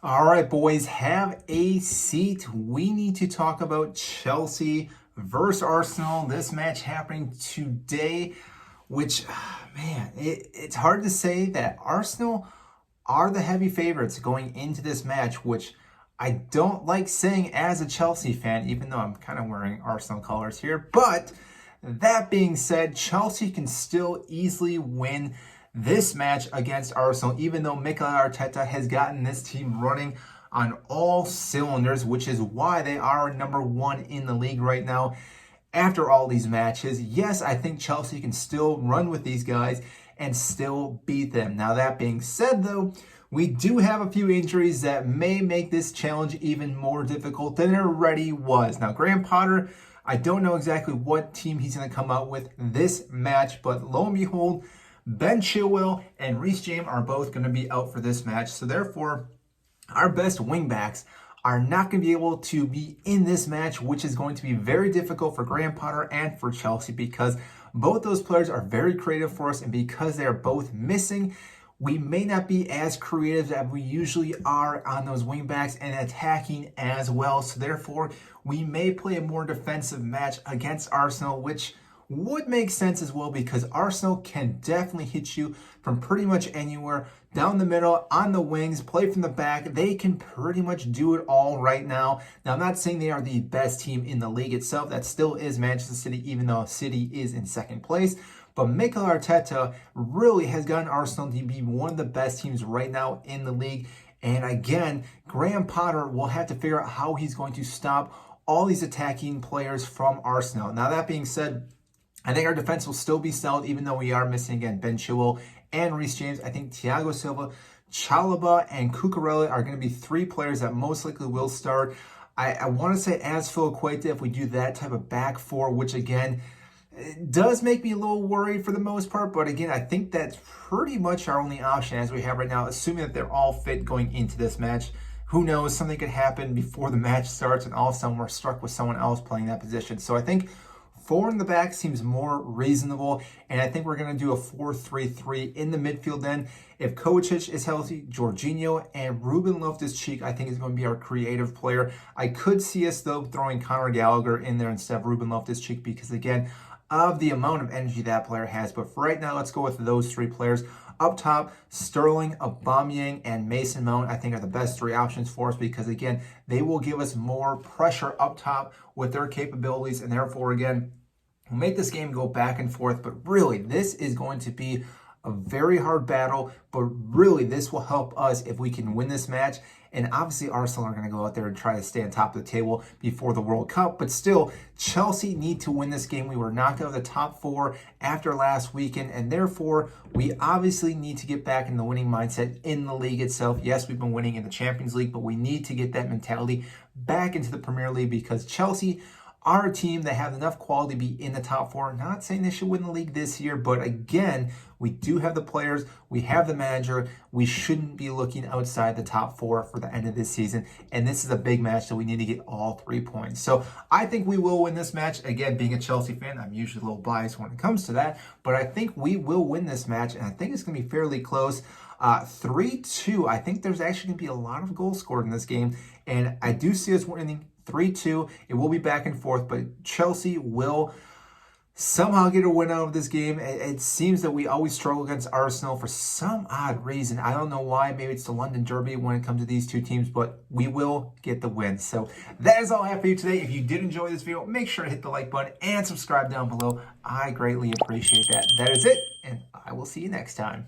All right, boys, have a seat. We need to talk about Chelsea versus Arsenal. This match happening today, which, man, it's hard to say that Arsenal are the heavy favorites going into this match, which I don't like saying as a Chelsea fan, even though I'm kind of wearing Arsenal colors here. But that being said, Chelsea can still easily win this match against Arsenal, even though Mikel Arteta has gotten this team running on all cylinders, which is why they are number one in the league right now. After all these matches, yes, I think Chelsea can still run with these guys and still beat them. Now, that being said, though, we do have a few injuries that may make this challenge even more difficult than it already was. Now, Graham Potter, I don't know exactly what team he's going to come out with this match, but lo and behold, Ben Chilwell and Reece James are both going to be out for this match. So therefore, our best wingbacks are not going to be able to be in this match, which is going to be very difficult for Graham Potter and for Chelsea because both those players are very creative for us, and because they're both missing, we may not be as creative as we usually are on those wingbacks and attacking as well. So therefore, we may play a more defensive match against Arsenal, which would make sense as well because Arsenal can definitely hit you from pretty much anywhere, down the middle, on the wings, play from the back. They can pretty much do it all right now. Now, I'm not saying they are the best team in the league itself. That still is Manchester City, even though City is in second place. But Mikel Arteta really has gotten Arsenal to be one of the best teams right now in the league. And again, Graham Potter will have to figure out how he's going to stop all these attacking players from Arsenal. Now, that being said, I think our defense will still be solid, even though we are missing, again, Ben Chilwell and Reece James. I think Thiago Silva, Chalobah, and Cucurella are going to be three players that most likely will start. I want to say Azpilicueta if we do that type of back four, which, again, it does make me a little worried for the most part. But, again, I think that's pretty much our only option as we have right now, assuming that they're all fit going into this match. Who knows? Something could happen before the match starts, and all of a sudden we're struck with someone else playing that position. So I think four in the back seems more reasonable, and I think we're going to do a 4-3-3 in the midfield then. If Kovacic is healthy, Jorginho and Ruben Loftus-Cheek, I think, is going to be our creative player. I could see us, though, throwing Conor Gallagher in there instead of Ruben Loftus-Cheek because, again, of the amount of energy that player has. But for right now, let's go with those three players. Up top, Sterling, Aubameyang, and Mason Mount, I think, are the best three options for us because, again, they will give us more pressure up top with their capabilities, and therefore, again, we'll make this game go back and forth. But really, this is going to be a very hard battle, but really this will help us if we can win this match. And obviously Arsenal are going to go out there and try to stay on top of the table before the World Cup, but still Chelsea need to win this game. We were knocked out of the top four after last weekend, and therefore we obviously need to get back in the winning mindset in the league itself. Yes, we've been winning in the Champions League, but we need to get that mentality back into the Premier League because Chelsea are a team that have enough quality to be in the top four. Not saying they should win the league this year, but again, we do have the players, we have the manager. We shouldn't be looking outside the top four for the end of this season. And this is a big match, so we need to get all 3 points. So I think we will win this match. Again, being a Chelsea fan, I'm usually a little biased when it comes to that, but I think we will win this match, and I think it's going to be fairly close. 3-2. I think there's actually going to be a lot of goals scored in this game, and I do see us winning 3-2. It will be back and forth, but Chelsea will somehow get a win out of this game. It seems that we always struggle against Arsenal for some odd reason. I don't know why. Maybe it's the London Derby when it comes to these two teams, but we will get the win. So that is all I have for you today. If you did enjoy this video, make sure to hit the like button and subscribe down below. I greatly appreciate that. That is it, and I will see you next time.